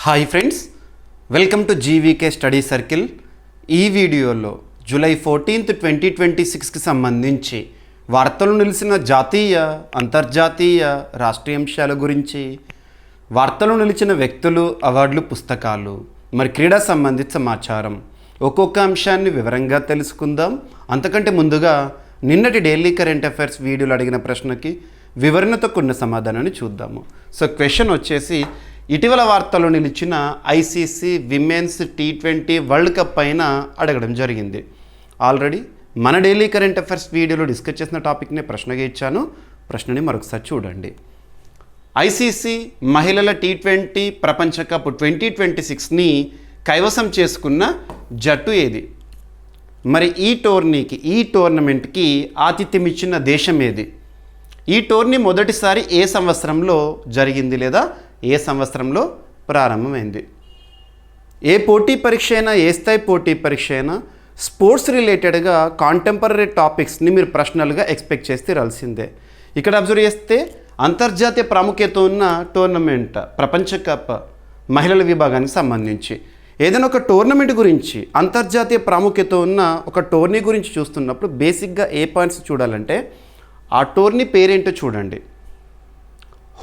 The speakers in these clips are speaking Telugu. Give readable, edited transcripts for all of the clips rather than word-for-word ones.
Hi friends, welcome to GVK study circle. ఈ వీడియోలో జూలై 14, 2026కి సంబంధించి వార్తలు నిలిచిన జాతీయ, అంతర్జాతీయ, రాష్ట్రీయ అంశాల గురించి, వార్తలు నిలిచిన వ్యక్తులు, అవార్డులు, పుస్తకాలు, మరి క్రీడా సంబంధిత సమాచారం ఒక్కొక్క అంశాన్ని వివరంగా తెలుసుకుందాం. అంతకంటే ముందుగా నిన్నటి డైలీ కరెంట్ అఫైర్స్ వీడియోలో అడిగిన ప్రశ్నకి వివరణతో కూడిన సమాధానాన్ని చూద్దాము. సో క్వశ్చన్ వచ్చేసి, ఇటీవల వార్తల్లో నిలిచిన ICC women's T20 world cup పైన అడగడం జరిగింది. ఆల్రెడీ మన డైలీ కరెంట్ అఫైర్స్ వీడియోలో డిస్కస్ చేసిన టాపిక్నే ప్రశ్నగా ఇచ్చాను. ప్రశ్నని మరొకసారి చూడండి. ఐసీసీ మహిళల T20 ప్రపంచ కప్ 2026ని కైవసం చేసుకున్న జట్టు ఏది? మరి ఈ టోర్నమెంట్కి ఆతిథ్యం ఇచ్చిన దేశం ఏది? ఈ టోర్నీ మొదటిసారి ఏ సంవత్సరంలో జరిగింది లేదా ఏ సంవత్సరంలో ప్రారంభమైంది? ఏ పోటీ పరీక్ష అయినా, ఏ స్థాయి పోటీ పరీక్ష అయినా స్పోర్ట్స్ రిలేటెడ్గా కాంటెంపరీ టాపిక్స్ని మీరు ప్రశ్నలుగా ఎక్స్పెక్ట్ చేసి తీరాల్సిందే. ఇక్కడ అబ్జర్వ్ చేస్తే అంతర్జాతీయ ప్రాముఖ్యత ఉన్న టోర్నమెంట్ ప్రపంచ కప్ మహిళల విభాగానికి సంబంధించి ఏదైనా ఒక టోర్నమెంట్ గురించి, అంతర్జాతీయ ప్రాముఖ్యత ఉన్న ఒక టోర్నీ గురించి చూస్తున్నప్పుడు బేసిక్గా ఏ పాయింట్స్ చూడాలంటే ఆ టోర్నీ పేరేంటో చూడండి.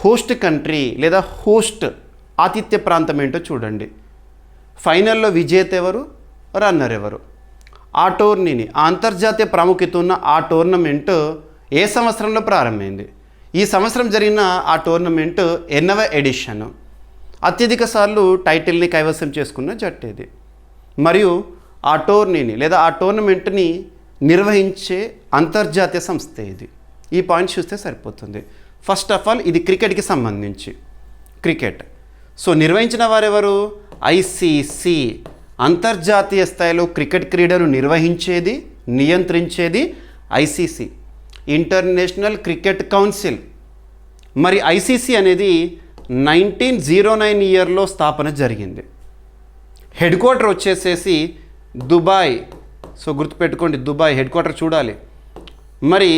హోస్ట్ కంట్రీ లేదా హోస్ట్ ఆతిథ్య ప్రాంతం ఏంటో చూడండి. ఫైనల్లో విజేత ఎవరు, రన్నర్ ఎవరు? ఆ టోర్నీని, ఆ అంతర్జాతీయ ప్రాముఖ్యత ఉన్న ఆ టోర్నమెంట్ ఏ సంవత్సరంలో ప్రారంభమైంది? ఈ సంవత్సరం జరిగిన ఆ టోర్నమెంట్ 8వ ఎడిషన్. అత్యధిక సార్లు టైటిల్ని కైవసం చేసుకున్న జట్టు ఇది. మరియు ఆ టోర్నీని లేదా ఆ టోర్నమెంట్ని నిర్వహించే అంతర్జాతీయ సంస్థ ఇది. ఈ పాయింట్ చూస్తే సరిపోతుంది. ఫస్ట్ ఆఫ్ ఆల్ ఇది క్రికెట్కి సంబంధించి క్రికెట్. సో నిర్వహించిన వారెవరు? ఐసీసీ. అంతర్జాతీయ స్థాయిలో క్రికెట్ క్రీడను నిర్వహించేది, నియంత్రించేది ఐసీసీ, ఇంటర్నేషనల్ క్రికెట్ కౌన్సిల్. మరి ఐసీసీ అనేది 1909 ఇయర్లో స్థాపన జరిగింది. హెడ్ క్వార్టర్ వచ్చేసేసి దుబాయ్. సో గుర్తుపెట్టుకోండి, దుబాయ్ హెడ్ క్వార్టర్ చూడాలి. మరి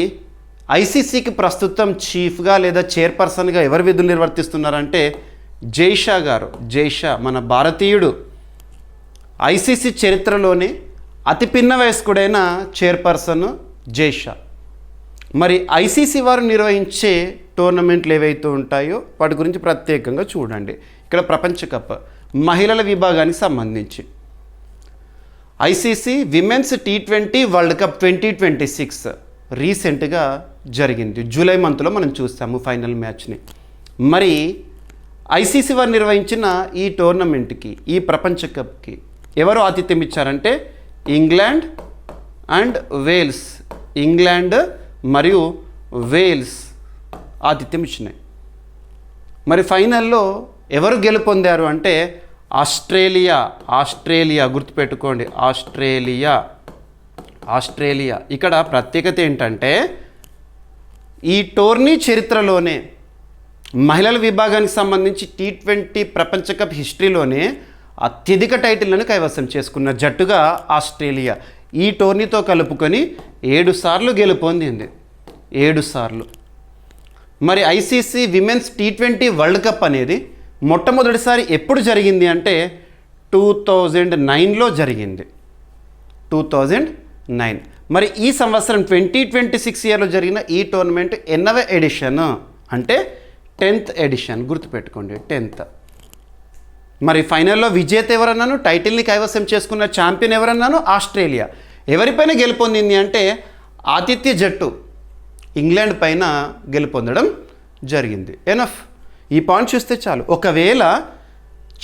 ఐసీసీకి ప్రస్తుతం చీఫ్గా లేదా చైర్పర్సన్గా ఎవరు విధులు నిర్వర్తిస్తున్నారంటే జైషా గారు. జైషా మన భారతీయుడు. ఐసీసీ చరిత్రలోనే అతి పిన్న వయస్కుడైన చైర్పర్సన్ జైషా. మరి ఐసీసీ వారు నిర్వహించే టోర్నమెంట్లు ఏవైతే ఉంటాయో వాటి గురించి ప్రత్యేకంగా చూడండి. ఇక్కడ ప్రపంచ కప్ మహిళల విభాగానికి సంబంధించి ICC women's T20 world cup 2026 రీసెంట్గా జరిగింది. జూలై మంత్లో మనం చూస్తాము ఫైనల్ మ్యాచ్ని. మరి ఐసీసీ వారు నిర్వహించిన ఈ టోర్నమెంట్కి, ఈ ప్రపంచ కప్కి ఎవరు ఆతిథ్యం ఇచ్చారంటే ఇంగ్లాండ్ అండ్ వేల్స్. ఇంగ్లాండ్ మరియు వేల్స్ ఆతిథ్యం ఇచ్చినాయి. మరి ఫైనల్లో ఎవరు గెలుపొందారు అంటే ఆస్ట్రేలియా. గుర్తుపెట్టుకోండి, ఆస్ట్రేలియా. ఇక్కడ ప్రత్యేకత ఏంటంటే ఈ టోర్నీ చరిత్రలోనే మహిళల విభాగానికి సంబంధించి T20 ప్రపంచ కప్ హిస్టరీలోనే అత్యధిక టైటిళ్లను కైవసం చేసుకున్న జట్టుగా ఆస్ట్రేలియా. ఈ టోర్నీతో కలుపుకొని 7 సార్లు గెలుపొందింది. 7 సార్లు. మరి ICC women's T20 world cup అనేది మొట్టమొదటిసారి ఎప్పుడు జరిగింది అంటే 2009లో జరిగింది. 2009. మరి ఈ సంవత్సరం 2026 ఇయర్లో జరిగిన ఈ టోర్నమెంట్ 8వ ఎడిషన్ అంటే 10th ఎడిషన్. గుర్తుపెట్టుకోండి, 10th. మరి ఫైనల్లో విజేత ఎవరన్నాను, టైటిల్ని కైవసం చేసుకున్న ఛాంపియన్ ఎవరన్నాను, ఆస్ట్రేలియా. ఎవరిపైన గెలుపొందింది అంటే ఆతిథ్య జట్టు ఇంగ్లాండ్ పైన గెలుపొందడం జరిగింది. ఎనఫ్. ఈ పాయింట్ చూస్తే చాలు. ఒకవేళ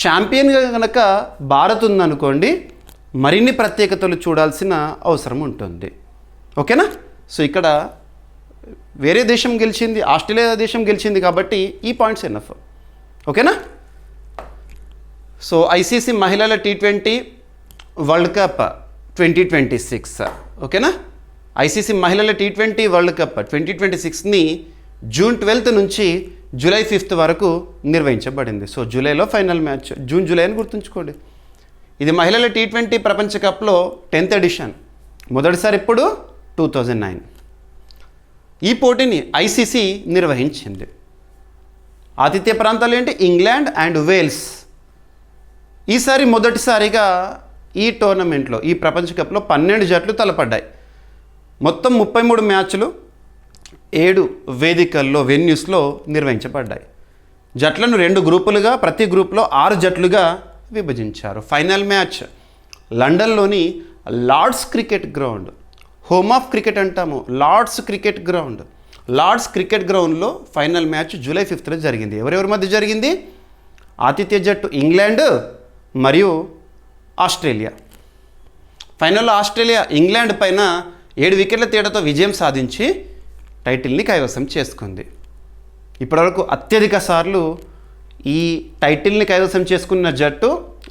ఛాంపియన్గా కనుక భారత్ ఉందనుకోండి, మరిన్ని ప్రత్యేకతలు చూడాల్సిన అవసరం ఉంటుంది. ఓకేనా? సో ఇక్కడ వేరే దేశం గెలిచింది, ఆస్ట్రేలియా దేశం గెలిచింది కాబట్టి ఈ పాయింట్స్ ఎనఫ్. ఓకేనా? సో ఐసీసీ మహిళల T20 వరల్డ్ కప్ 2026. ఓకేనా? ఐసీసీ మహిళల T20 వరల్డ్ కప్ 2026ని జూన్ 12 నుంచి జూలై 5 వరకు నిర్వహించబడింది. సో జూలైలో ఫైనల్ మ్యాచ్. జూలై అని గుర్తుంచుకోండి. ఇది మహిళల T20 ప్రపంచ కప్లో 10th ఎడిషన్. మొదటిసారి ఇప్పుడు 2009. ఈ పోటీని ఐసీసీ నిర్వహించింది. ఆతిథ్య ప్రాంతాలు ఏంటి? England and Wales. ఈసారి మొదటిసారిగా ఈ టోర్నమెంట్లో ఈ ప్రపంచ కప్లో 12 జట్లు తలపడ్డాయి. మొత్తం 33 మ్యాచ్లు 7 వేదికల్లో వెన్యూస్లో నిర్వహించబడ్డాయి. జట్లను 2 గ్రూపులుగా, ప్రతి గ్రూప్లో 6 జట్లుగా విభజించారు. ఫైనల్ మ్యాచ్ లండన్లోని Lord's cricket ground, home of cricket అంటాము, Lord's cricket ground. Lord's cricket గ్రౌండ్లో ఫైనల్ మ్యాచ్ జూలై 5th జరిగింది. ఎవరెవరి మధ్య జరిగింది? ఆతిథ్య జట్టు ఇంగ్లాండ్ మరియు ఆస్ట్రేలియా. ఫైనల్లో ఆస్ట్రేలియా ఇంగ్లాండ్ పైన 7 వికెట్ల తేడాతో విజయం సాధించి టైటిల్ని కైవసం చేసుకుంది. ఇప్పటివరకు అత్యధిక సార్లు ఈ టైటిల్ని కైవసం చేసుకున్న జట్టు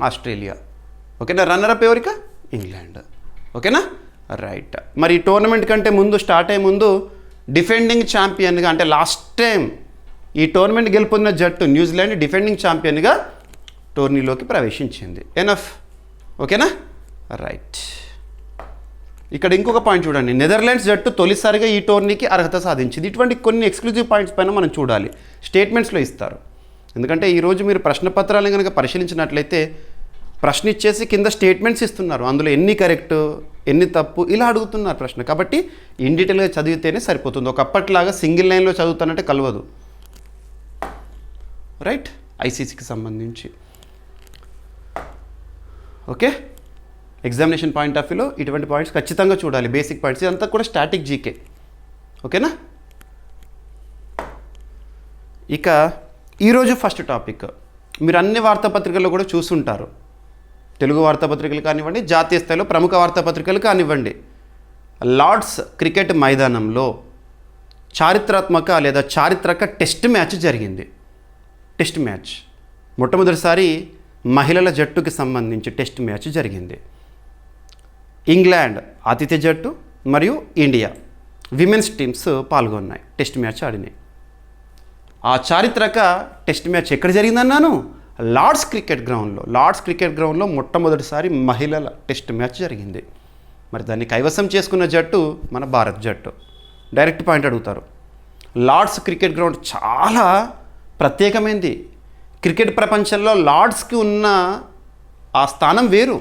ఆస్ట్రేలియా. ఓకేనా? రన్నరప్ ఎవరిక? ఇంగ్లాండ్. ఓకేనా? రైట్. మరి ఈ టోర్నమెంట్ కంటే ముందు, స్టార్ట్ అయ్యే ముందు డిఫెండింగ్ ఛాంపియన్గా, అంటే లాస్ట్ టైం ఈ టోర్నమెంట్ గెలుపొందిన జట్టు న్యూజిలాండ్ డిఫెండింగ్ ఛాంపియన్గా టోర్నీలోకి ప్రవేశించింది. ఎనఫ్. ఓకేనా? రైట్. ఇక్కడ ఇంకొక పాయింట్ చూడండి. నెదర్లాండ్స్ జట్టు తొలిసారిగా ఈ టోర్నీకి అర్హత సాధించింది. ఇటువంటి కొన్ని ఎక్స్క్లూజివ్ పాయింట్స్ పైన మనం చూడాలి. స్టేట్మెంట్స్లో ఇస్తారు. ఎందుకంటే ఈరోజు మీరు ప్రశ్నపత్రాలను కనుక పరిశీలించినట్లయితే ప్రశ్న ఇచ్చేసి కింద స్టేట్మెంట్స్ ఇస్తున్నారు. అందులో ఎన్ని కరెక్ట్, ఎన్ని తప్పు, ఇలా అడుగుతున్నారు ప్రశ్న. కాబట్టి ఇన్ డీటెయిల్గా చదివితేనే సరిపోతుంది. ఒకప్పట్లాగా సింగిల్ లైన్లో చదువుతానంటే కలవదు. రైట్. ఐసీసీకి సంబంధించి ఓకే, ఎగ్జామినేషన్ పాయింట్ ఆఫ్ వ్యూలో ఇటువంటి పాయింట్స్ ఖచ్చితంగా చూడాలి. బేసిక్ పాయింట్స్, ఇదంతా కూడా స్టాటిక్ జీకే. ఓకేనా? ఇక ఈరోజు ఫస్ట్ టాపిక్ మీరు అన్ని వార్తాపత్రికల్లో కూడా చూసుంటారు. తెలుగు వార్తాపత్రికలు కానివ్వండి, జాతీయ స్థాయిలో ప్రముఖ వార్తాపత్రికలు కానివ్వండి. లార్డ్స్ క్రికెట్ మైదానంలో చారిత్రాత్మక లేదా చారిత్రక టెస్ట్ మ్యాచ్ జరిగింది. టెస్ట్ మ్యాచ్ మొట్టమొదటిసారి మహిళల జట్టుకి సంబంధించి టెస్ట్ మ్యాచ్ జరిగింది. ఇంగ్లాండ్ ఆతిథ్య జట్టు మరియు ఇండియా విమెన్స్ టీమ్స్ పాల్గొన్నాయి, టెస్ట్ మ్యాచ్ ఆడినాయి. ఆ చారిత్రక టెస్ట్ మ్యాచ్ ఎక్కడ జరిగిందన్నాను? లార్డ్స్ క్రికెట్ గ్రౌండ్లో. లార్డ్స్ క్రికెట్ గ్రౌండ్లో మొట్టమొదటిసారి మహిళల టెస్ట్ మ్యాచ్ జరిగింది. మరి దాన్ని కైవసం చేసుకున్న జట్టు మన భారత్ జట్టు. డైరెక్ట్ పాయింట్ అడుగుతారు. లార్డ్స్ క్రికెట్ గ్రౌండ్ చాలా ప్రత్యేకమైనది. క్రికెట్ ప్రపంచంలో లార్డ్స్కి ఉన్న ఆ స్థానం వేరు.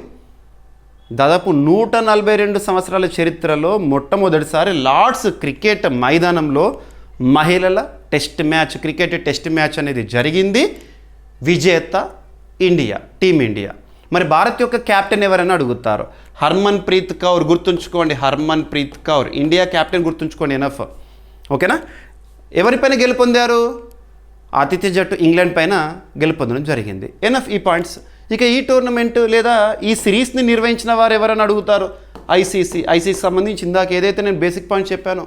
దాదాపు 142 సంవత్సరాల చరిత్రలో మొట్టమొదటిసారి లార్డ్స్ క్రికెట్ మైదానంలో మహిళల test match, cricket test match అనేది జరిగింది. విజేత ఇండియా, టీమిండియా. మరి భారత్ యొక్క కెప్టెన్ ఎవరైనా అడుగుతారు. హర్మన్ ప్రీత్ కౌర్, గుర్తుంచుకోండి. హర్మన్ ప్రీత్ కౌర్ ఇండియా కెప్టెన్, గుర్తుంచుకోండి. ఎనఫ్. ఓకేనా? ఎవరిపైన గెలుపొందారు? ఆతిథ్య జట్టు ఇంగ్లాండ్ పైన గెలుపొందడం జరిగింది. ఎనఫ్ ఈ పాయింట్స్. ఇక ఈ టోర్నమెంట్ లేదా ఈ సిరీస్ని నిర్వహించిన వారు ఎవరైనా అడుగుతారు. ఐసీసీ సంబంధించి ఇందాక ఏదైతే నేను బేసిక్ పాయింట్ చెప్పానో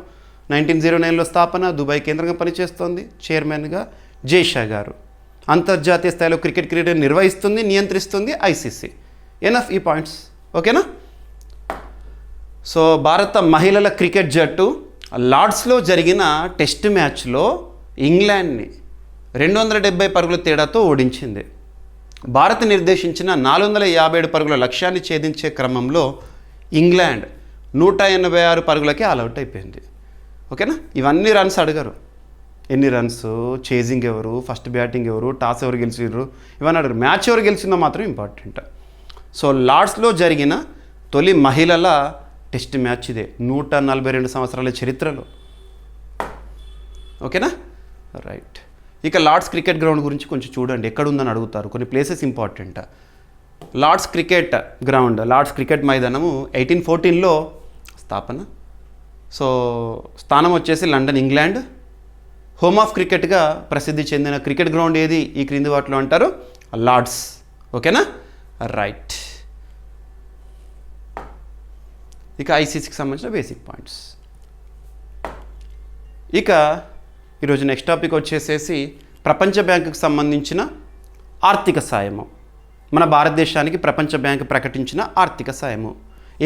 1909లో స్థాపన, దుబాయ్ కేంద్రంగా పనిచేస్తోంది. చైర్మన్గా జైషా గారు. అంతర్జాతీయ స్థాయిలో క్రికెట్ నిర్వహిస్తుంది, నియంత్రిస్తుంది ఐసీసీ. ఎనఫ్ ఈ పాయింట్స్. ఓకేనా? సో భారత మహిళల క్రికెట్ జట్టు లార్డ్స్లో జరిగిన టెస్ట్ మ్యాచ్లో ఇంగ్లాండ్ని 270 పరుగుల తేడాతో ఓడించింది. భారత్ నిర్దేశించిన 457 పరుగుల లక్ష్యాన్ని ఛేదించే క్రమంలో ఇంగ్లాండ్ 186 పరుగులకి ఆల్అవుట్ అయిపోయింది. ఓకేనా? ఇవన్నీ రన్స్ అడగరు. ఎన్ని రన్స్, చేజింగ్ ఎవరు, ఫస్ట్ బ్యాటింగ్ ఎవరు, టాస్ ఎవరు గెలిచిర్రు, ఇవన్నీ అడగరు. మ్యాచ్ ఎవరు గెలిచిందో మాత్రం ఇంపార్టెంట్. సో లార్డ్స్లో జరిగిన తొలి మహిళల టెస్ట్ మ్యాచ్ ఇదే 142 సంవత్సరాల చరిత్రలో. ఓకేనా? రైట్. ఇక లార్డ్స్ క్రికెట్ గ్రౌండ్ గురించి కొంచెం చూడండి, ఎక్కడుందని అడుగుతారు. కొన్ని places important. Lord's cricket ground, Lord's cricket మైదానము 1814లో స్థాపన. సో స్థానం వచ్చేసి లండన్, ఇంగ్లాండ్. హోమ్ ఆఫ్ క్రికెట్గా ప్రసిద్ధి చెందిన క్రికెట్ గ్రౌండ్ ఏది ఈ క్రింది వాటిలో అంటారు? లార్డ్స్. ఓకేనా? రైట్. ఇక ఐసీసీకి సంబంధించిన బేసిక్ పాయింట్స్. ఇక ఈరోజు నెక్స్ట్ టాపిక్ వచ్చేసేసి ప్రపంచ బ్యాంకుకి సంబంధించిన ఆర్థిక సాయము. మన భారతదేశానికి ప్రపంచ బ్యాంకు ప్రకటించిన ఆర్థిక సాయము.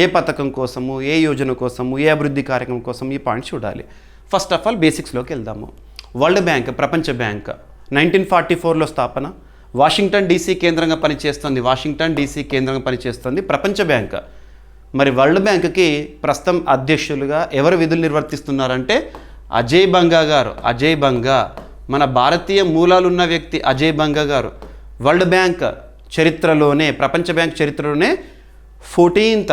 ఏ పథకం కోసము, ఏ యోజన కోసము, ఏ అభివృద్ధి కార్యక్రమం కోసం, ఈ పాయింట్స్ చూడాలి. ఫస్ట్ ఆఫ్ ఆల్ బేసిక్స్లోకి వెళ్దాము. వరల్డ్ బ్యాంక్, ప్రపంచ బ్యాంక్ 1944లో స్థాపన. వాషింగ్టన్ డీసీ కేంద్రంగా పనిచేస్తుంది. వాషింగ్టన్ డీసీ కేంద్రంగా పనిచేస్తుంది ప్రపంచ బ్యాంక్. మరి వరల్డ్ బ్యాంక్కి ప్రస్తుతం అధ్యక్షులుగా ఎవరు విధులు నిర్వర్తిస్తున్నారంటే అజయ్ బంగా గారు. అజయ్ బంగా మన భారతీయ మూలాలు ఉన్న వ్యక్తి. అజయ్ బంగా గారు వరల్డ్ బ్యాంక్ చరిత్రలోనే, ప్రపంచ బ్యాంక్ చరిత్రలోనే 14th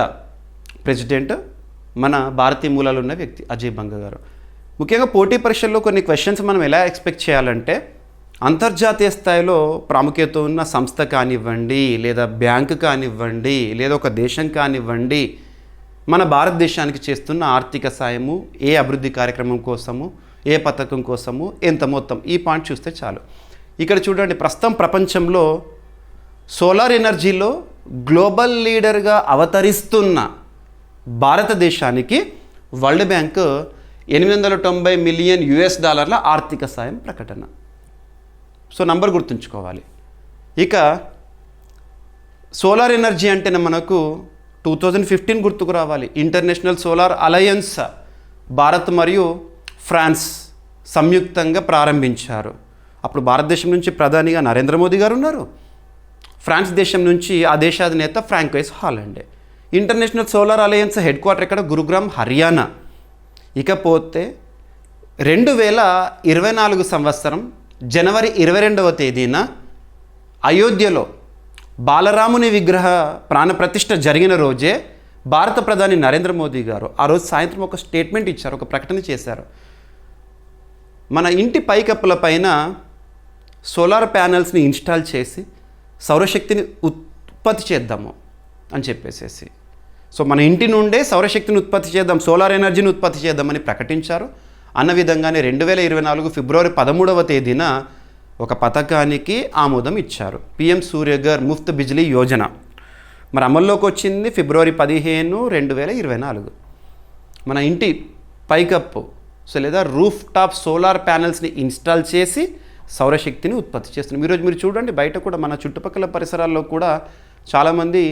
ప్రెసిడెంట్ మన భారతీయ మూలాలు ఉన్న వ్యక్తి అజయ్ బంగా గారు. ముఖ్యంగా పోటీ పరీక్షల్లో కొన్ని క్వశ్చన్స్ మనం ఎలా ఎక్స్పెక్ట్ చేయాలంటే, అంతర్జాతీయ స్థాయిలో ప్రాముఖ్యత ఉన్న సంస్థ కానివ్వండి, లేదా బ్యాంకు కానివ్వండి, లేదా ఒక దేశం కానివ్వండి, మన భారతదేశానికి చేస్తున్న ఆర్థిక సాయము, ఏ అభివృద్ధి కార్యక్రమం కోసము, ఏ పథకం కోసము, ఎంత మొత్తం, ఈ పాయింట్ చూస్తే చాలు. ఇక్కడ చూడండి, ప్రస్తుతం ప్రపంచంలో సోలార్ ఎనర్జీలో గ్లోబల్ లీడర్గా అవతరిస్తున్న భారతదేశానికి వరల్డ్ బ్యాంక్ $890 మిలియన్ ఆర్థిక సాయం ప్రకటన. సో నంబర్ గుర్తుంచుకోవాలి. ఇక సోలార్ ఎనర్జీ అంటేనే మనకు 2015 గుర్తుకు రావాలి. ఇంటర్నేషనల్ సోలార్ అలయన్స్ భారత్ మరియు ఫ్రాన్స్ సంయుక్తంగా ప్రారంభించారు. అప్పుడు భారతదేశం నుంచి ప్రధానిగా నరేంద్ర మోదీ గారు ఉన్నారు. ఫ్రాన్స్ దేశం నుంచి ఆ దేశాధినేత Francois Hollande. International solar alliance head quarter ఇక్కడ గురుగ్రామ్, హర్యానా. ఇకపోతే 2024 సంవత్సరం జనవరి 22వ తేదీన అయోధ్యలో బాలరాముని విగ్రహ ప్రాణప్రతిష్ఠ జరిగిన రోజే భారత ప్రధాని నరేంద్ర మోదీ గారు ఆ రోజు సాయంత్రం ఒక స్టేట్మెంట్ ఇచ్చారు, ఒక ప్రకటన చేశారు. మన ఇంటి పైకప్పుల పైన సోలార్ ప్యానెల్స్ని ఇన్స్టాల్ చేసి సౌరశక్తిని ఉత్పత్తి చేద్దాము అని చెప్పేసేసి. సో మన ఇంటి నుండే సౌరశక్తిని ఉత్పత్తి చేద్దాం, సోలార్ ఎనర్జీని ఉత్పత్తి చేద్దామని ప్రకటించారు. అన్న విధంగానే 2024 ఫిబ్రవరి 13వ తేదీన ఒక పథకానికి ఆమోదం ఇచ్చారు. PM సూర్యఘర్ ముఫ్త్ బిజ్లీ యోజన. మరి అమల్లోకి వచ్చింది ఫిబ్రవరి 15, 2024. మన ఇంటి పైకప్పు లేదా రూఫ్ టాప్ సోలార్ ప్యానెల్స్ని ఇన్స్టాల్ చేసి సౌరశక్తిని ఉత్పత్తి చేస్తున్నాం. ఈరోజు మీరు చూడండి, బయట కూడా మన చుట్టుపక్కల పరిసరాల్లో కూడా చాలామంది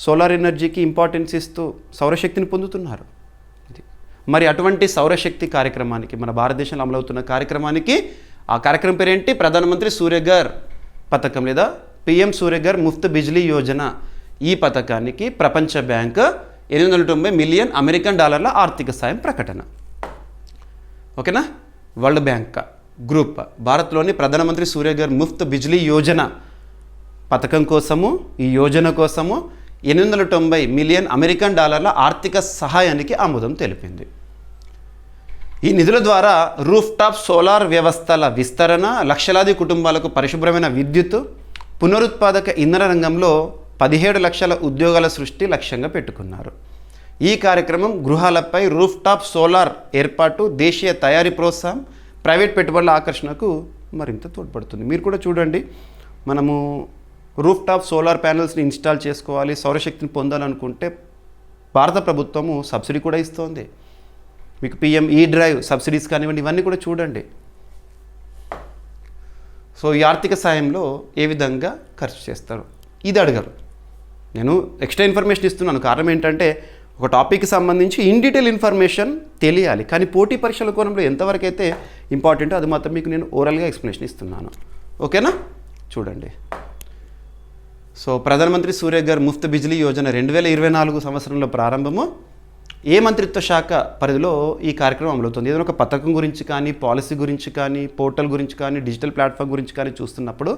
సోలార్ ఎనర్జీకి ఇంపార్టెన్స్ ఇస్తూ సౌరశక్తిని పొందుతున్నారు. మరి అటువంటి సౌరశక్తి కార్యక్రమానికి, మన భారతదేశంలో అమలవుతున్న కార్యక్రమానికి, ఆ కార్యక్రమం పేరేంటి? ప్రధానమంత్రి సూర్యఘర్ పథకం లేదా PM సూర్యఘర్ ముఫ్త్ బిజ్లీ యోజన. ఈ పథకానికి ప్రపంచ బ్యాంక్ $890 మిలియన్ ఆర్థిక సాయం ప్రకటన. ఓకేనా? వరల్డ్ బ్యాంక్ గ్రూప్ భారత్లోని ప్రధానమంత్రి సూర్యఘర్ ముఫ్త్ బిజ్లీ యోజన పథకం కోసము, ఈ యోజన కోసము $890 మిలియన్ ఆర్థిక సహాయానికి ఆమోదం తెలిపింది. ఈ నిధుల ద్వారా రూఫ్ టాప్ సోలార్ వ్యవస్థల విస్తరణ, లక్షలాది కుటుంబాలకు పరిశుభ్రమైన విద్యుత్, పునరుత్పాదక ఇంధన రంగంలో 17 లక్షల ఉద్యోగాల సృష్టి లక్ష్యంగా పెట్టుకున్నారు. ఈ కార్యక్రమం గృహాలపై రూఫ్ టాప్ సోలార్ ఏర్పాటు, దేశీయ తయారీ ప్రోత్సాహం, ప్రైవేట్ పెట్టుబడుల ఆకర్షణకు మరింత తోడ్పడుతుంది. మీరు కూడా చూడండి, మనము రూఫ్ టాప్ సోలార్ ప్యానెల్స్ని ఇన్స్టాల్ చేసుకోవాలి, సౌరశక్తిని పొందాలనుకుంటే భారత ప్రభుత్వము సబ్సిడీ కూడా ఇస్తోంది. మీకు PM E-డ్రైవ్ సబ్సిడీస్ కానివ్వండి, ఇవన్నీ కూడా చూడండి. సో ఈ ఆర్థిక సాయంలో ఏ విధంగా ఖర్చు చేస్తారు ఇది అడగరు. నేను ఎక్స్ట్రా ఇన్ఫర్మేషన్ ఇస్తున్నాను. కారణం ఏంటంటే ఒక టాపిక్కి సంబంధించి ఇన్ డీటెయిల్ ఇన్ఫర్మేషన్ తెలియాలి. కానీ పోటీ పరీక్షల కోణంలో ఎంతవరకు అయితే ఇంపార్టెంటో అది మాత్రం మీకు నేను ఓరల్గా ఎక్స్ప్లెనేషన్ ఇస్తున్నాను. ఓకేనా? చూడండి. సో ప్రధానమంత్రి సూర్యఘర్ ముఫ్త్ బిజ్లీ యోజన 2024 సంవత్సరంలో ప్రారంభము. ఏ మంత్రిత్వ శాఖ పరిధిలో ఈ కార్యక్రమం అమలవుతుంది? ఏదైనా ఒక పథకం గురించి కానీ, పాలసీ గురించి కానీ, పోర్టల్ గురించి కానీ, డిజిటల్ ప్లాట్ఫామ్ గురించి కానీ చూస్తున్నప్పుడు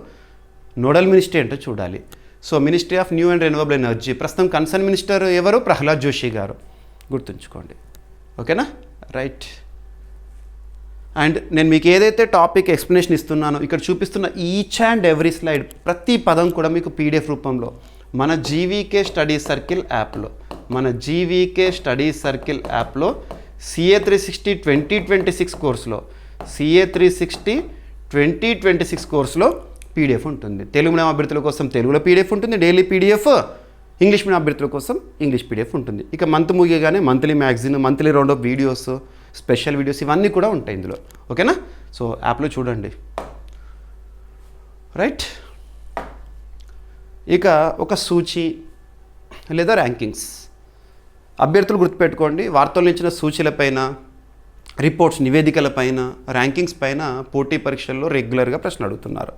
నోడల్ మినిస్ట్రీ ఏంటో చూడాలి. So ministry of new and renewable energy. ప్రస్తుతం కన్సర్న్ మినిస్టర్ ఎవరు? ప్రహ్లాద్ జోషి గారు. గుర్తుంచుకోండి. ఓకేనా? రైట్. అండ్ నేను మీకు ఏదైతే టాపిక్ ఎక్స్ప్లెనేషన్ ఇస్తున్నానో ఇక్కడ చూపిస్తున్న ఈచ్ అండ్ ఎవ్రీ స్లైడ్, ప్రతి పదం కూడా మీకు PDF రూపంలో మన GVK స్టడీ సర్కిల్ యాప్లో, మన GVK స్టడీ సర్కిల్ యాప్లో CA 360 2026 కోర్సులో, CA 360 2026 కోర్సులో PDF ఉంటుంది. తెలుగు మీడియం అభ్యర్థుల కోసం తెలుగులో PDF ఉంటుంది, డైలీ PDF. ఇంగ్లీష్ మీడియం అభ్యర్థుల కోసం ఇంగ్లీష్ PDF ఉంటుంది. ఇక మంత్ ముగియగానే monthly magazine, monthly round of videos, special videos ఇవన్నీ కూడా ఉంటాయి ఇందులో. ఓకేనా? సో యాప్లో చూడండి. రైట్. ఇక ఒక సూచి లేదా ర్యాంకింగ్స్. అభ్యర్థులు గుర్తుపెట్టుకోండి, వార్తల్లో ఇచ్చిన సూచీలపైన, రిపోర్ట్స్ నివేదికలపైన, ర్యాంకింగ్స్ పైన పోటీ పరీక్షల్లో రెగ్యులర్గా ప్రశ్న అడుగుతున్నారు.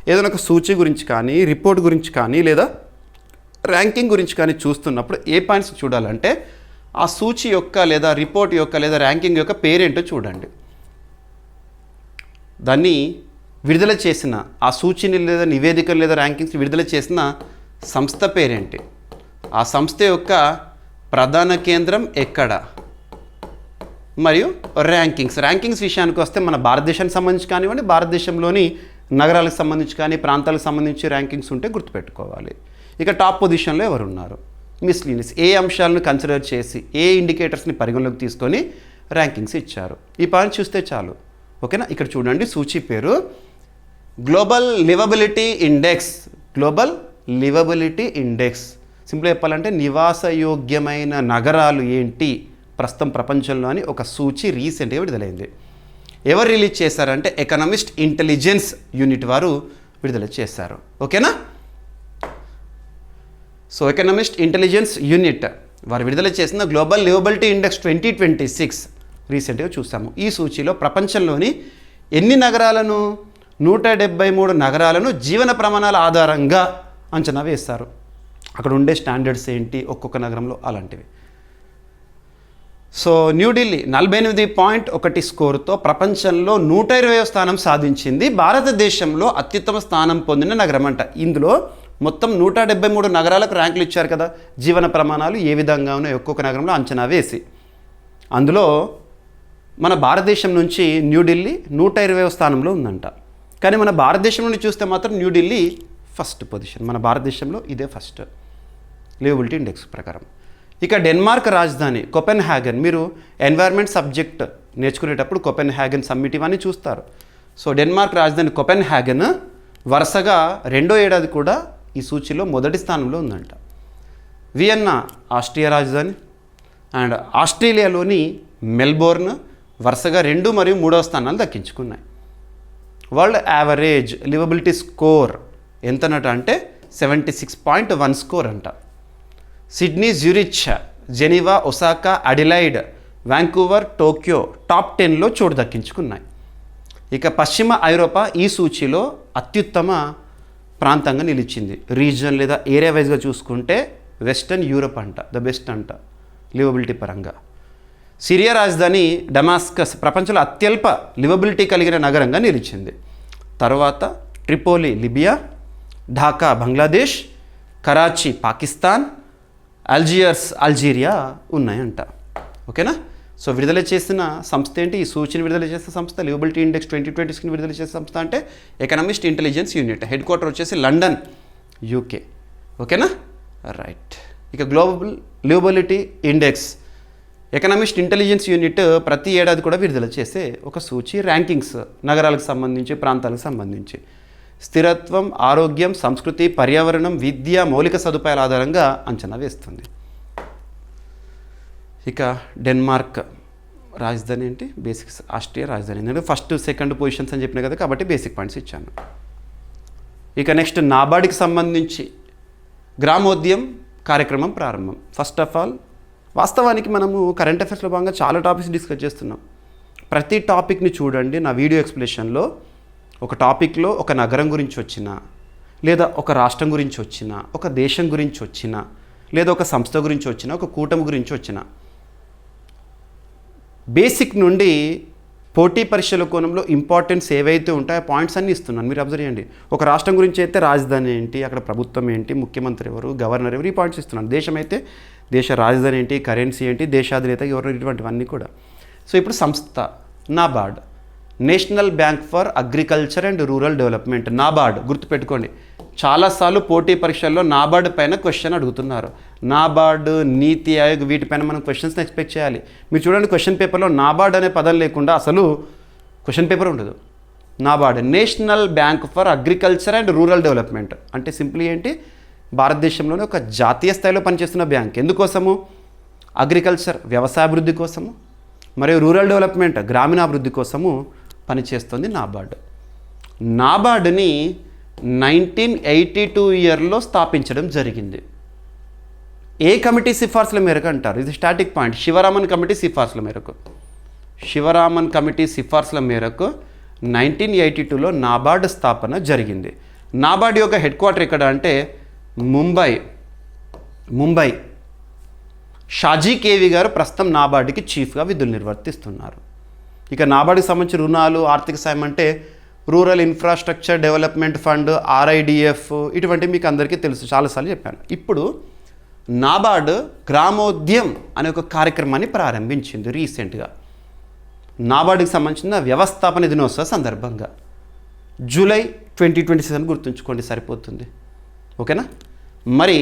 ఏదైనా ఒక సూచి గురించి కానీ, రిపోర్ట్ గురించి కానీ, లేదా ర్యాంకింగ్ గురించి కానీ చూస్తున్నప్పుడు ఏ పాయింట్స్ చూడాలంటే ఆ సూచి యొక్క లేదా రిపోర్ట్ యొక్క లేదా ర్యాంకింగ్ యొక్క పేరేంటో చూడండి. దాన్ని విడుదల చేసిన ఆ సూచీని లేదా నివేదికలు లేదా ర్యాంకింగ్స్ విడుదల చేసిన సంస్థ పేరేంటి? ఆ సంస్థ యొక్క ప్రధాన కేంద్రం ఎక్కడ? మరియు ర్యాంకింగ్స్ విషయానికి వస్తే మన భారతదేశానికి సంబంధించి కానివ్వండి, భారతదేశంలోని నగరాలకు సంబంధించి కానీ ప్రాంతాలకు సంబంధించి ర్యాంకింగ్స్ ఉంటే గుర్తుపెట్టుకోవాలి. ఇక టాప్ పొజిషన్లో ఎవరున్నారు? మిస్లీనియస్. ఏ అంశాలను కన్సిడర్ చేసి ఏ ఇండికేటర్స్ని పరిగణలోకి తీసుకొని ర్యాంకింగ్స్ ఇచ్చారు? ఈ పాయింట్ చూస్తే చాలు. ఓకేనా? ఇక్కడ చూడండి, సూచీ పేరు global liveability index. Global liveability index సింపుల్గా చెప్పాలంటే నివాసయోగ్యమైన నగరాలు ఏంటి ప్రస్తుతం ప్రపంచంలో అని ఒక సూచి రీసెంట్గా విడుదలైంది. ఎవరు రిలీజ్ చేశారంటే ఎకనామిస్ట్ ఇంటెలిజెన్స్ యూనిట్ వారు విడుదల చేశారు. ఓకేనా? సో ఎకనామిస్ట్ ఇంటెలిజెన్స్ యూనిట్ వారు విడుదల చేసిన గ్లోబల్ లివబిలిటీ ఇండెక్స్ 2026 రీసెంట్గా చూసాము. ఈ సూచీలో ప్రపంచంలోని ఎన్ని నగరాలను 173 నగరాలను జీవన ప్రమాణాల ఆధారంగా అంచనా వేస్తారు. అక్కడ ఉండే స్టాండర్డ్స్ ఏంటి ఒక్కొక్క నగరంలో అలాంటివి. సో న్యూఢిల్లీ 48.1 స్కోరుతో ప్రపంచంలో 120వ స్థానం సాధించింది. భారతదేశంలో అత్యుత్తమ స్థానం పొందిన నగరం అంట. ఇందులో మొత్తం 173 నగరాలకు ర్యాంకులు ఇచ్చారు కదా, జీవన ప్రమాణాలు ఏ విధంగా ఉన్నాయో ఒక్కొక్క నగరంలో అంచనా వేసి. అందులో మన భారతదేశం నుంచి న్యూఢిల్లీ 120వ స్థానంలో ఉందంట. కానీ మన భారతదేశం నుండి చూస్తే మాత్రం న్యూఢిల్లీ ఫస్ట్ పొజిషన్. మన భారతదేశంలో ఇదే ఫస్ట్ లివబిలిటీ ఇండెక్స్ ప్రకారం. ఇక డెన్మార్క్ రాజధాని కోపెన్హాగన్. మీరు ఎన్వైర్న్మెంట్ సబ్జెక్ట్ నేర్చుకునేటప్పుడు కోపెన్హాగన్ సమ్మిట్ ఇవన్నీ చూస్తారు. సో డెన్మార్క్ రాజధాని కోపెన్హాగన్ వరుసగా 2వ ఏడాది కూడా ఈ సూచీలో మొదటి స్థానంలో ఉందంట. వియన్నా ఆస్ట్రియా రాజధాని అండ్ ఆస్ట్రేలియాలోని మెల్బోర్న్ వరుసగా 2 మరియు 3వ స్థానాలు దక్కించుకున్నాయి. వరల్డ్ యావరేజ్ లివబిలిటీ స్కోర్ ఎంతనట అంటే 76.1 స్కోర్ అంట. Sydney, Zurich, Geneva, Osaka, Adelaide, Vancouver, Tokyo top 10లో చోటు దక్కించుకున్నాయి. ఇక పశ్చిమ ఐరోపా ఈ సూచీలో అత్యుత్తమ ప్రాంతంగా నిలిచింది. రీజన్ లేదా ఏరియా వైజ్గా చూసుకుంటే వెస్టర్న్ యూరప్ అంట ద బెస్ట్ అంట లివబిలిటీ పరంగా. సిరియా రాజధాని డమాస్కస్ ప్రపంచంలో అత్యల్ప లివబిలిటీ కలిగిన నగరంగా నిలిచింది. తర్వాత Tripoli Libya, Dhaka Bangladesh, Karachi Pakistan, Algiers Algeria ఉన్నాయంట. ఓకేనా? సో విడుదల చేసిన సంస్థ ఏంటి? ఈ సూచీని విడుదల చేసిన సంస్థ లివబిలిటీ ఇండెక్స్ 2026 విడుదల చేసిన సంస్థ అంటే economist intelligence unit. Head quarter వచ్చేసి లండన్, యూకే. ఓకేనా? రైట్. ఇక global liveability index economist intelligence unit ప్రతి ఏడాది కూడా విడుదల చేసే ఒక సూచి. ర్యాంకింగ్స్ నగరాలకు సంబంధించి ప్రాంతాలకు సంబంధించి స్థిరత్వం, ఆరోగ్యం, సంస్కృతి, పర్యావరణం, విద్య, మౌలిక సదుపాయాల ఆధారంగా అంచనా వేస్తుంది. ఇక డెన్మార్క్ రాజధాని ఏంటి? బేసిక్స్. ఆస్ట్రియా రాజధాని ఎందుకంటే ఫస్ట్ సెకండ్ పొజిషన్స్ అని చెప్పిన కదా, కాబట్టి బేసిక్ పాయింట్స్ ఇచ్చాను. ఇక నెక్స్ట్ నాబార్డ్కి సంబంధించి గ్రామోద్యం కార్యక్రమం ప్రారంభం. ఫస్ట్ ఆఫ్ ఆల్ వాస్తవానికి మనము కరెంట్ అఫైర్స్లో భాగంగా చాలా టాపిక్స్ డిస్కస్ చేస్తున్నాం. ప్రతి టాపిక్ని చూడండి. నా వీడియో ఎక్స్ప్లెనేషన్లో ఒక టాపిక్లో ఒక నగరం గురించి వచ్చిన, లేదా ఒక రాష్ట్రం గురించి వచ్చిన, ఒక దేశం గురించి వచ్చిన, లేదా ఒక సంస్థ గురించి వచ్చిన, ఒక కూటమి గురించి వచ్చిన, బేసిక్ నుండి పోటీ పరీక్షల కోణంలో ఇంపార్టెన్స్ ఏవైతే ఉంటాయో ఆ పాయింట్స్ అన్నీ ఇస్తున్నాను. మీరు అబ్జర్వ్ చేయండి. ఒక రాష్ట్రం గురించి అయితే రాజధాని ఏంటి, అక్కడ ప్రభుత్వం ఏంటి, ముఖ్యమంత్రి ఎవరు, గవర్నర్ ఎవరు, ఈ పాయింట్స్ ఇస్తున్నాను. దేశం అయితే దేశ రాజధాని ఏంటి, కరెన్సీ ఏంటి, దేశాధినేత ఎవరు, ఇటువంటివన్నీ కూడా. సో ఇప్పుడు సంస్థ NABARD, national bank for agriculture and rural development. NABARD గుర్తుపెట్టుకోండి. చాలాసార్లు పోటీ పరీక్షల్లో నాబార్డ్ పైన క్వశ్చన్ అడుగుతున్నారు. నాబార్డ్, నీతి ఆయోగ్ వీటిపైన మనం క్వశ్చన్స్ని ఎక్స్పెక్ట్ చేయాలి. మీరు చూడండి, క్వశ్చన్ పేపర్లో నాబార్డ్ అనే పదం లేకుండా అసలు క్వశ్చన్ పేపర్ ఉండదు. NABARD national bank for agriculture and rural development అంటే సింప్లీ ఏంటి? భారతదేశంలోనే ఒక జాతీయ స్థాయిలో పనిచేస్తున్న బ్యాంక్. ఎందుకోసము? అగ్రికల్చర్ వ్యవసాయాభివృద్ధి కోసము, మరియు రూరల్ డెవలప్మెంట్ గ్రామీణాభివృద్ధి కోసము పనిచేస్తుంది నాబార్డ్. నాబార్డ్ని 1982 ఇయర్లో స్థాపించడం జరిగింది. ఏ కమిటీ సిఫార్సుల మేరకు అంటారు? ఇది స్టాటిక్ పాయింట్. శివరామన్ కమిటీ సిఫార్సుల మేరకు. శివరామన్ కమిటీ సిఫార్సుల మేరకు 1982లో నాబార్డ్ స్థాపన జరిగింది. నాబార్డ్ యొక్క హెడ్ క్వార్టర్ ఎక్కడ అంటే ముంబై. షాజీ కేవి గారు ప్రస్తుతం నాబార్డ్కి చీఫ్గా విధులు నిర్వర్తిస్తున్నారు. ఇక నాబార్డ్కి సంబంధించి రుణాలు, ఆర్థిక సాయం అంటే rural infrastructure development fund, RIDF, ఇటువంటి మీకు అందరికీ తెలుసు, చాలాసార్లు చెప్పాను. ఇప్పుడు నాబార్డ్ గ్రామోద్యం అనే ఒక కార్యక్రమాన్ని ప్రారంభించింది రీసెంట్గా. నాబార్డుకి సంబంధించిన వ్యవస్థాపన దినోత్సవ సందర్భంగా జూలై 2026 అని గుర్తుంచుకోండి, సరిపోతుంది. ఓకేనా? మరి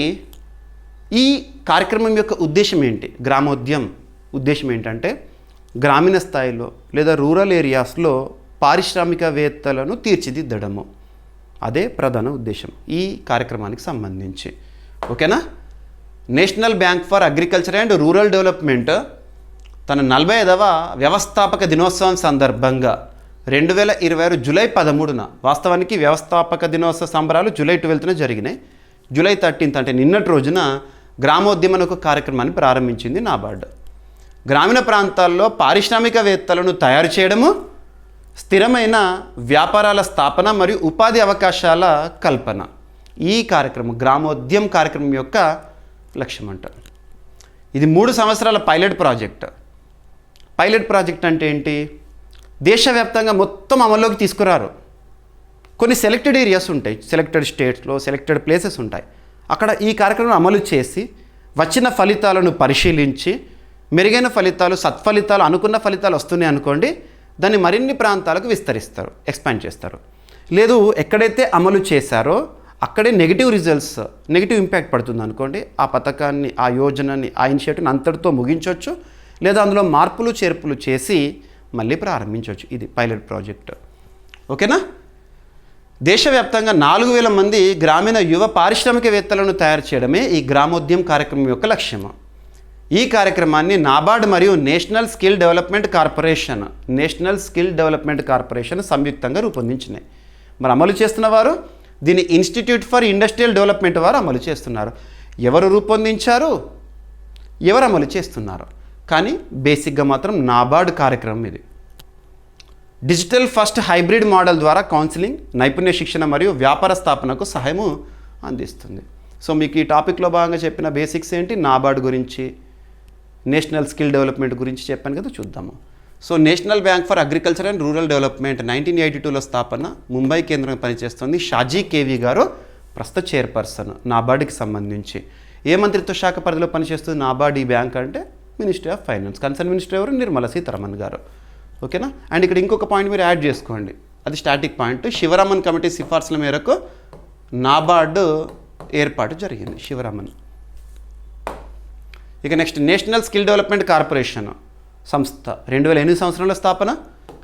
ఈ కార్యక్రమం యొక్క ఉద్దేశం ఏంటి? గ్రామోద్యం ఉద్దేశం ఏంటంటే గ్రామీణ స్థాయిలో లేదా రూరల్ ఏరియాస్లో పారిశ్రామికవేత్తలను తీర్చిదిద్దడము. అదే ప్రధాన ఉద్దేశం ఈ కార్యక్రమానికి సంబంధించి. ఓకేనా? National bank for agriculture and rural development తన 45వ వ్యవస్థాపక దినోత్సవం సందర్భంగా 2026 జూలై 13న, వాస్తవానికి వ్యవస్థాపక దినోత్సవ సంబరాలు జూలై 12న జరిగినాయి. జూలై 13th అంటే నిన్నటి రోజున గ్రామోద్యమం అనే ఒక కార్యక్రమాన్ని ప్రారంభించింది నాబార్డ్. గ్రామీణ ప్రాంతాల్లో పారిశ్రామికవేత్తలను తయారు చేయడము, స్థిరమైన వ్యాపారాల స్థాపన మరియు ఉపాధి అవకాశాల కల్పన ఈ కార్యక్రమం గ్రామోద్యం కార్యక్రమం యొక్క లక్ష్యం అంటారు. ఇది 3 సంవత్సరాల పైలట్ ప్రాజెక్ట్. పైలట్ ప్రాజెక్ట్ అంటే ఏంటి? దేశవ్యాప్తంగా మొత్తం అమల్లోకి తీసుకురారు. కొన్ని సెలెక్టెడ్ ఏరియాస్ ఉంటాయి, సెలెక్టెడ్ స్టేట్స్లో సెలెక్టెడ్ ప్లేసెస్ ఉంటాయి. అక్కడ ఈ కార్యక్రమం అమలు చేసి వచ్చిన ఫలితాలను పరిశీలించి మెరుగైన ఫలితాలు, సత్ఫలితాలు, అనుకున్న ఫలితాలు వస్తున్నాయి అనుకోండి, దాన్ని మరిన్ని ప్రాంతాలకు విస్తరిస్తారు, ఎక్స్పాండ్ చేస్తారు. లేదు ఎక్కడైతే అమలు చేశారో అక్కడే నెగిటివ్ రిజల్ట్స్, నెగిటివ్ ఇంపాక్ట్ పడుతుంది అనుకోండి, ఆ పథకాన్ని, ఆ యోజనని, ఆ ఇనిషియేటివ్ని అంతటితో ముగించవచ్చు, లేదా అందులో మార్పులు చేర్పులు చేసి మళ్ళీ ప్రారంభించవచ్చు. ఇది పైలట్ ప్రాజెక్ట్. ఓకేనా? దేశవ్యాప్తంగా 4000 మంది గ్రామీణ యువ పారిశ్రామికవేత్తలను తయారు చేయడమే ఈ గ్రామోద్యం కార్యక్రమం యొక్క లక్ష్యం. ఈ కార్యక్రమాన్ని నాబార్డ్ మరియు నేషనల్ స్కిల్ డెవలప్మెంట్ కార్పొరేషన్ సంయుక్తంగా రూపొందించినాయి. మరి అమలు చేస్తున్న వారు దీన్ని ఇన్స్టిట్యూట్ ఫర్ ఇండస్ట్రియల్ డెవలప్మెంట్ వారు అమలు చేస్తున్నారు. ఎవరు రూపొందించారు, ఎవరు అమలు చేస్తున్నారు, కానీ బేసిక్గా మాత్రం నాబార్డ్ కార్యక్రమం ఇది. డిజిటల్ ఫస్ట్ హైబ్రిడ్ మోడల్ ద్వారా కౌన్సిలింగ్, నైపుణ్య శిక్షణ మరియు వ్యాపార స్థాపనకు సహాయము అందిస్తుంది. సో మీకు ఈ టాపిక్లో భాగంగా చెప్పిన బేసిక్స్ ఏంటి? నాబార్డ్ గురించి, నేషనల్ స్కిల్ డెవలప్మెంట్ గురించి చెప్పాను కదా, చూద్దాము. So national bank for agriculture and rural development 1982లో స్థాపన, ముంబై కేంద్రంగా పనిచేస్తుంది. షాజీ కేవీ గారు ప్రస్తుత చైర్పర్సన్ నాబార్డ్కి సంబంధించి. ఏ మంత్రిత్వ శాఖ పరిధిలో పనిచేస్తుంది నాబార్డ్ ఈ బ్యాంక్ అంటే? Ministry of finance. Concern minister ఎవరు? నిర్మలా సీతారామన్ గారు. ఓకేనా? అండ్ ఇక్కడ ఇంకొక పాయింట్ మీరు యాడ్ చేసుకోండి, అది స్టాటిక్ పాయింట్. శివరామన్ కమిటీ సిఫార్సుల మేరకు నాబార్డ్ ఏర్పాటు జరిగింది. శివరామన్. ఇక next national skill development corporation సంస్థ 2008 సంవత్సరంలో స్థాపన,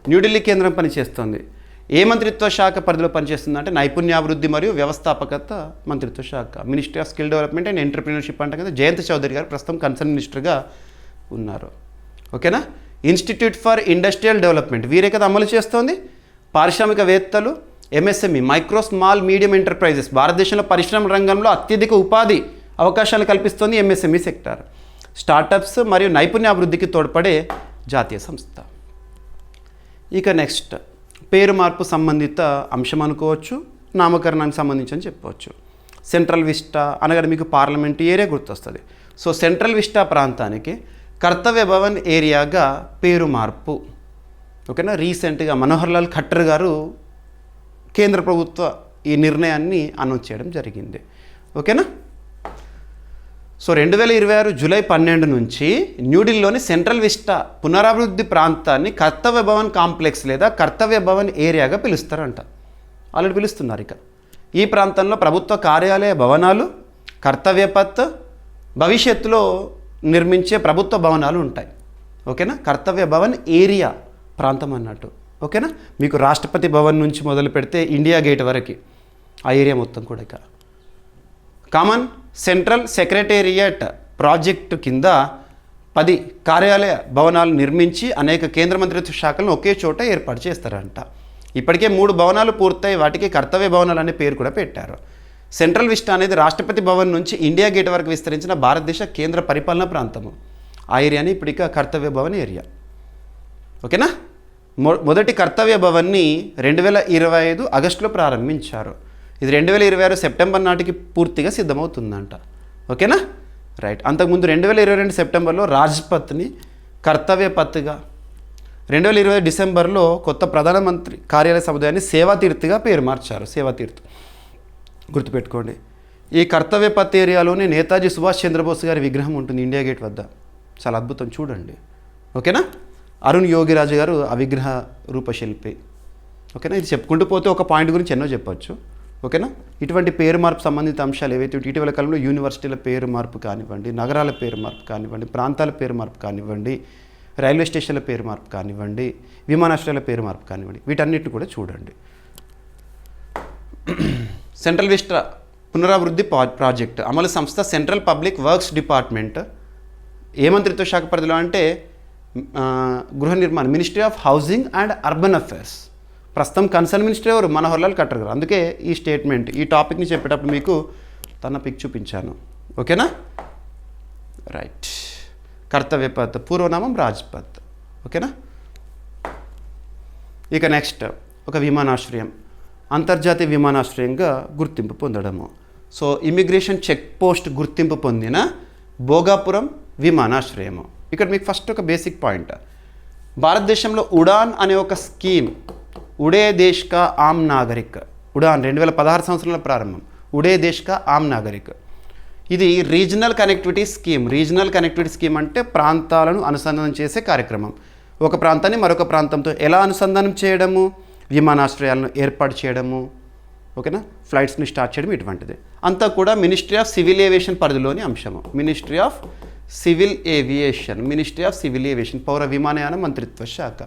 న్యూఢిల్లీ కేంద్రం పనిచేస్తుంది. ఏ మంత్రిత్వ శాఖ పరిధిలో పనిచేస్తుందంటే నైపుణ్యాభివృద్ధి మరియు వ్యవస్థాపకత మంత్రిత్వ శాఖ, ministry of skill development and entrepreneurship అంటే కదా. జయంత్ చౌదరి గారు ప్రస్తుతం కన్సర్న్ మినిస్టర్గా ఉన్నారు. ఓకేనా? ఇన్స్టిట్యూట్ ఫర్ ఇండస్ట్రియల్ డెవలప్మెంట్ వీరే కదా అమలు చేస్తోంది. పారిశ్రామికవేత్తలు, MSME micro small medium enterprises, భారతదేశంలో పరిశ్రమ రంగంలో అత్యధిక ఉపాధి అవకాశాలు కల్పిస్తోంది ఎంఎస్ఎంఈ సెక్టార్. స్టార్టప్స్ మరియు నైపుణ్యాభివృద్ధికి తోడ్పడే జాతీయ సంస్థ. ఇక నెక్స్ట్ పేరు మార్పు సంబంధిత అంశం అనుకోవచ్చు, నామకరణానికి సంబంధించి అని చెప్పవచ్చు. సెంట్రల్ విస్టా అనగా మీకు పార్లమెంట్ ఏరియా గుర్తొస్తుంది. సో సెంట్రల్ విస్టా ప్రాంతానికి కర్తవ్య భవన్ ఏరియాగా పేరు మార్పు. ఓకేనా? రీసెంట్గా మనోహర్ లాల్ ఖట్టర్ గారు కేంద్ర ప్రభుత్వ ఈ నిర్ణయాన్ని అనౌన్స్ చేయడం జరిగింది. ఓకేనా? సో 2026 జూలై 12 నుంచి న్యూఢిల్లీలోని సెంట్రల్ విస్టా పునరాభివృద్ధి ప్రాంతాన్ని కర్తవ్య భవన్ కాంప్లెక్స్ లేదా కర్తవ్య భవన్ ఏరియాగా పిలుస్తారంట. ఆల్రెడీ పిలుస్తున్నారు. ఇక ఈ ప్రాంతంలో ప్రభుత్వ కార్యాలయ భవనాలు, కర్తవ్య పత్, భవిష్యత్తులో నిర్మించే ప్రభుత్వ భవనాలు ఉంటాయి. ఓకేనా? కర్తవ్య భవన్ ఏరియా ప్రాంతం అన్నట్టు. ఓకేనా? మీకు రాష్ట్రపతి భవన్ నుంచి మొదలు పెడితే ఇండియా గేట్ వరకు ఆ ఏరియా మొత్తం కూడా. ఇక కామన్ సెంట్రల్ సెక్రటేరియట్ ప్రాజెక్టు కింద 10 కార్యాలయ భవనాలు నిర్మించి అనేక కేంద్ర మంత్రిత్వ శాఖలను ఒకే చోట ఏర్పాటు చేస్తారంట. ఇప్పటికే 3 భవనాలు పూర్తయి వాటికి కర్తవ్య భవనాలు అనే పేరు కూడా పెట్టారు. సెంట్రల్ విస్టా అనేది రాష్ట్రపతి భవన్ నుంచి ఇండియా గేట్ వరకు విస్తరించిన భారతదేశ కేంద్ర పరిపాలనా ప్రాంతము. ఆ ఏరియాని ఇప్పుడు ఇక కర్తవ్య భవన్ ఏరియా. ఓకేనా? మొదటి కర్తవ్య భవన్ని 2025 ఆగస్టులో ప్రారంభించారు. ఇది 2026 సెప్టెంబర్ నాటికి పూర్తిగా సిద్ధమవుతుందంట. ఓకేనా? రైట్. అంతకుముందు 2022 సెప్టెంబర్లో రాజ్పథ్ని కర్తవ్య పత్గా, 2020 డిసెంబర్లో కొత్త ప్రధానమంత్రి కార్యాలయ సముదాయాన్ని సేవాతీర్థగా పేరు మార్చారు. సేవాతీర్థ్ గుర్తుపెట్టుకోండి. ఈ కర్తవ్య పత్ ఏరియాలోనే నేతాజీ సుభాష్ చంద్రబోస్ గారి విగ్రహం ఉంటుంది ఇండియా గేట్ వద్ద. చాలా అద్భుతం, చూడండి. ఓకేనా. అరుణ్ యోగిరాజు గారు ఆ విగ్రహ రూపశిల్పి. ఓకేనా. ఇది చెప్పుకుంటూ పోతే ఒక పాయింట్ గురించి ఎన్నో చెప్పొచ్చు. ఓకేనా. ఇటువంటి పేరు మార్పు సంబంధిత అంశాలు ఏవైతే ఇటీవల కాలంలో యూనివర్సిటీల పేరు మార్పు కానివ్వండి, నగరాల పేరు మార్పు కానివ్వండి, ప్రాంతాల పేరు మార్పు కానివ్వండి, రైల్వే స్టేషన్ల పేరు మార్పు కానివ్వండి, విమానాశ్రయాల పేరు మార్పు కానివ్వండి, వీటన్నిటిని కూడా చూడండి. సెంట్రల్ విస్టా పునరాభివృద్ధి ప్రాజెక్ట్ అమలు సంస్థ సెంట్రల్ పబ్లిక్ వర్క్స్ డిపార్ట్మెంట్ ఏ మంత్రిత్వ శాఖ పరిధిలో అంటే గృహ నిర్మాణం, ministry of housing and urban affairs. ప్రస్తుతం కన్సర్న్ మినిస్టర్ ఎవరు? మనోహర్ లాల్ ఖట్టర్ గారు. అందుకే ఈ స్టేట్మెంట్, ఈ టాపిక్ని చెప్పేటప్పుడు మీకు తన పిక్ చూపించాను. ఓకేనా. రైట్. కర్తవ్యపథ్ పూర్వనామం రాజ్పథ్. ఓకేనా. ఇక నెక్స్ట్ ఒక విమానాశ్రయం అంతర్జాతీయ విమానాశ్రయంగా గుర్తింపు పొందడము. సో ఇమిగ్రేషన్ చెక్ పోస్ట్ గుర్తింపు పొందిన భోగాపురం విమానాశ్రయము. ఇక్కడ మీకు ఫస్ట్ ఒక బేసిక్ పాయింట్, భారతదేశంలో ఉడాన్ అనే ఒక స్కీమ్, ఉడే దేశ్ కా ఆమ్ నాగరిక్, ఉడాన్ 2016 సంవత్సరంలో ప్రారంభం. ఉడే దేశ్ కా ఆమ్ నాగరిక్ ఇది regional connectivity scheme. Regional connectivity scheme అంటే ప్రాంతాలను అనుసంధానం చేసే కార్యక్రమం. ఒక ప్రాంతాన్ని మరొక ప్రాంతంతో ఎలా అనుసంధానం చేయడము, విమానాశ్రయాలను ఏర్పాటు చేయడము, ఓకేనా, ఫ్లైట్స్ని స్టార్ట్ చేయడం, ఇటువంటిది అంతా కూడా మినిస్ట్రీ ఆఫ్ సివిల్ ఏవియేషన్ పరిధిలోని అంశము. Ministry of civil aviation, ministry of civil aviation, పౌర విమానయాన మంత్రిత్వ శాఖ.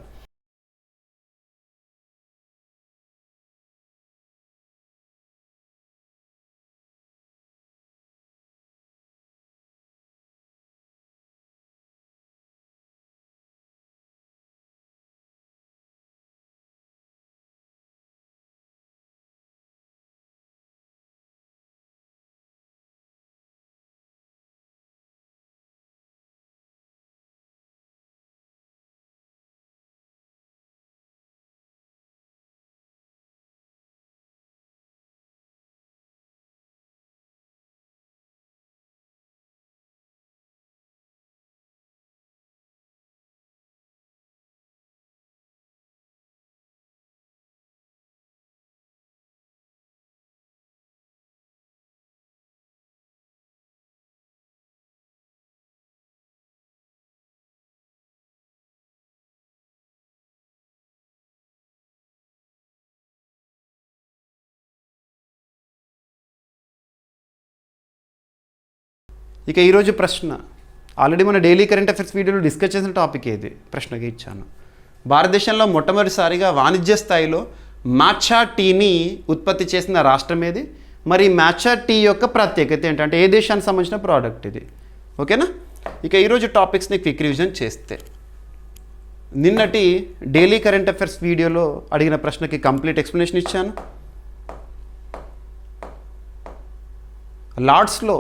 ఇక ఈరోజు ప్రశ్న ఆల్రెడీ మన డైలీ కరెంట్ అఫైర్స్ వీడియోలో డిస్కస్ చేసిన టాపిక్ ఏది, ప్రశ్నగా ఇచ్చాను. భారతదేశంలో మొట్టమొదటిసారిగా వాణిజ్య స్థాయిలో మాచా టీని ఉత్పత్తి చేసిన రాష్ట్రం ఏది? మరి మాచా టీ యొక్క ప్రత్యేకత ఏంటంటే ఏ దేశానికి సంబంధించిన ప్రోడక్ట్ ఇది? ఓకేనా. ఇక ఈరోజు టాపిక్స్ని క్విక్ రివిజన్ చేస్తే, నిన్నటి డైలీ కరెంట్ అఫైర్స్ వీడియోలో అడిగిన ప్రశ్నకి కంప్లీట్ ఎక్స్ప్లెనేషన్ ఇచ్చాను. లార్డ్స్లో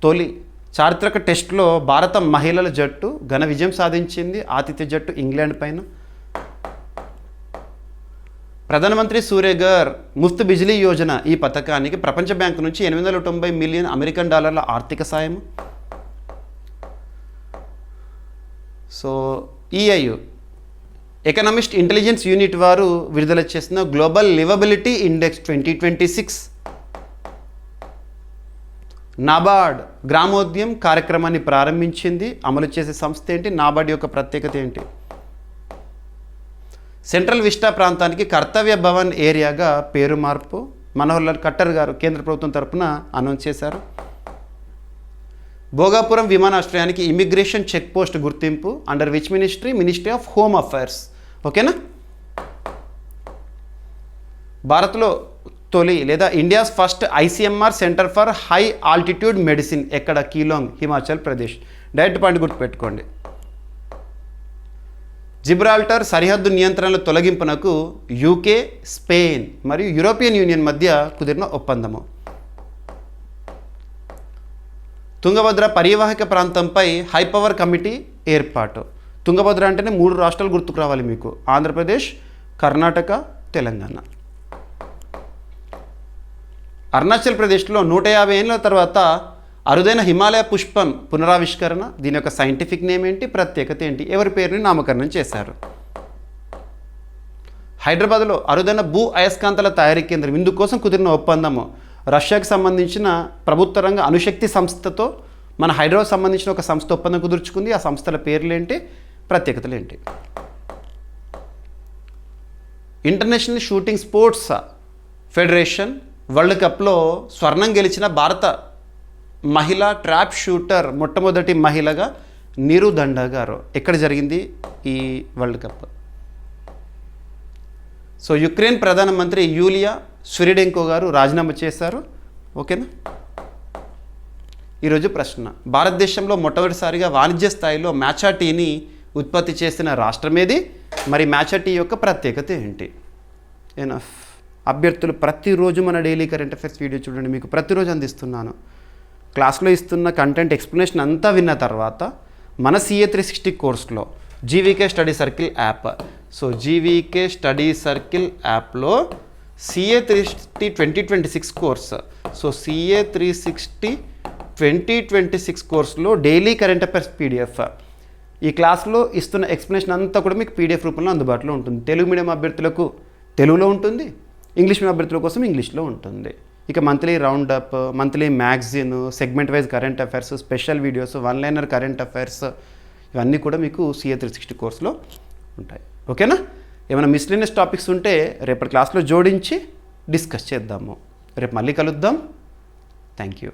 తొలి చారిత్రక టెస్ట్లో భారత మహిళల జట్టు ఘన విజయం సాధించింది ఆతిథ్య జట్టు ఇంగ్లాండ్ పైన. ప్రధానమంత్రి సూర్యఘర్ ముఫ్త్ బిజిలీ యోజన ఈ పథకానికి ప్రపంచ బ్యాంకు నుంచి 890 మిలియన్ అమెరికన్ డాలర్ల ఆర్థిక సాయం. So EIU economist intelligence unit వారు విడుదల చేసిన గ్లోబల్ లివబిలిటీ ఇండెక్స్ 2026. నాబార్డ్ గ్రామోద్యం కార్యక్రమాన్ని ప్రారంభించింది. అమలు చేసే సంస్థ ఏంటి? నాబార్డ్ యొక్క ప్రత్యేకత ఏంటి? సెంట్రల్ విస్టా ప్రాంతానికి కర్తవ్య భవన్ ఏరియాగా పేరు మార్పు మనోహర్ లాల్ ఖట్టర్ గారు కేంద్ర ప్రభుత్వం తరఫున అనౌన్స్ చేశారు. భోగాపురం విమానాశ్రయానికి ఇమిగ్రేషన్ చెక్ పోస్ట్ గుర్తింపు under which ministry? Ministry of home affairs. ఓకేనా. భారత్లో తొలి లేదా India's first ICMR centre for high altitude medicine ఎక్కడ? కీలాంగ్, హిమాచల్ ప్రదేశ్. డైరెక్ట్ పాయింట్ గుర్తుపెట్టుకోండి. జిబ్రాల్టర్ సరిహద్దు నియంత్రణల తొలగింపునకు యూకే, స్పెయిన్ మరియు యూరోపియన్ యూనియన్ మధ్య కుదిరిన ఒప్పందము. తుంగభద్ర పరివాహక ప్రాంతంపై హై పవర్ కమిటీ ఏర్పాటు. తుంగభద్ర అంటేనే 3 రాష్ట్రాలు గుర్తుకు రావాలి మీకు: ఆంధ్రప్రదేశ్, కర్ణాటక, తెలంగాణ. అరుణాచల్ ప్రదేశ్లో 150 ఏళ్ళ తర్వాత అరుదైన హిమాలయ పుష్పం పునరావిష్కరణ. దీని యొక్క సైంటిఫిక్ నేమ్ ఏంటి, ప్రత్యేకత ఏంటి, ఎవరి పేరుని నామకరణం చేశారు? హైదరాబాద్లో అరుదైన భూ అయస్కాంతాల తయారీ కేంద్రం ఇందుకోసం కుదిరిన ఒప్పందము రష్యాకి సంబంధించిన ప్రభుత్వ రంగ అణుశక్తి సంస్థతో మన హైదరాబాద్ సంబంధించిన ఒక సంస్థ ఒప్పందం కుదుర్చుకుంది. ఆ సంస్థల పేర్లు ఏంటి, ప్రత్యేకతలు ఏంటి? International shooting sports federation world కప్లో స్వర్ణం గెలిచిన భారత మహిళా ట్రాప్ షూటర్ మొట్టమొదటి మహిళగా నీరు దండా గారు. ఎక్కడ జరిగింది ఈ వరల్డ్ కప్? సో యుక్రెయిన్ ప్రధానమంత్రి యూలియా స్విరిడెంకో గారు రాజీనామా చేశారు. ఓకేనా? ఈరోజు ప్రశ్న, భారతదేశంలో మొట్టమొదటిసారిగా వాణిజ్య స్థాయిలో మ్యాచా టీని ఉత్పత్తి చేసిన రాష్ట్రం ఏది? మరి మ్యాచా టీ యొక్క ప్రత్యేకత ఏంటి? ఎనఫ్. అభ్యర్థులు ప్రతిరోజు మన డైలీ కరెంట్ అఫైర్స్ వీడియో చూడండి, మీకు ప్రతిరోజు అందిస్తున్నాను. క్లాస్లో ఇస్తున్న కంటెంట్ ఎక్స్ప్లెనేషన్ అంతా విన్న తర్వాత మన CA 360 కోర్స్లో GVK study circle app, so GVK study circle యాప్లో CA 360 2026 కోర్స్, సో CA 360 2026 కోర్సులో డైలీ కరెంట్ అఫైర్స్ PDF, ఈ క్లాస్లో ఇస్తున్న ఎక్స్ప్లెనేషన్ అంతా కూడా మీకు PDF రూపంలో అందుబాటులో ఉంటుంది. తెలుగు మీడియం అభ్యర్థులకు తెలుగులో ఉంటుంది, ఇంగ్లీష్ మీడియం అభ్యర్థుల కోసం ఇంగ్లీష్లో ఉంటుంది. ఇక monthly roundup, monthly magazine, segment wise current affairs, special videos, one liner current affairs, ఇవన్నీ కూడా మీకు CA 360 కోర్సులో ఉంటాయి. ఓకేనా? ఏమైనా మిస్లీనియస్ టాపిక్స్ ఉంటే రేపటి క్లాస్లో జోడించి డిస్కస్ చేద్దాము. రేపు మళ్ళీ కలుద్దాం. Thank you.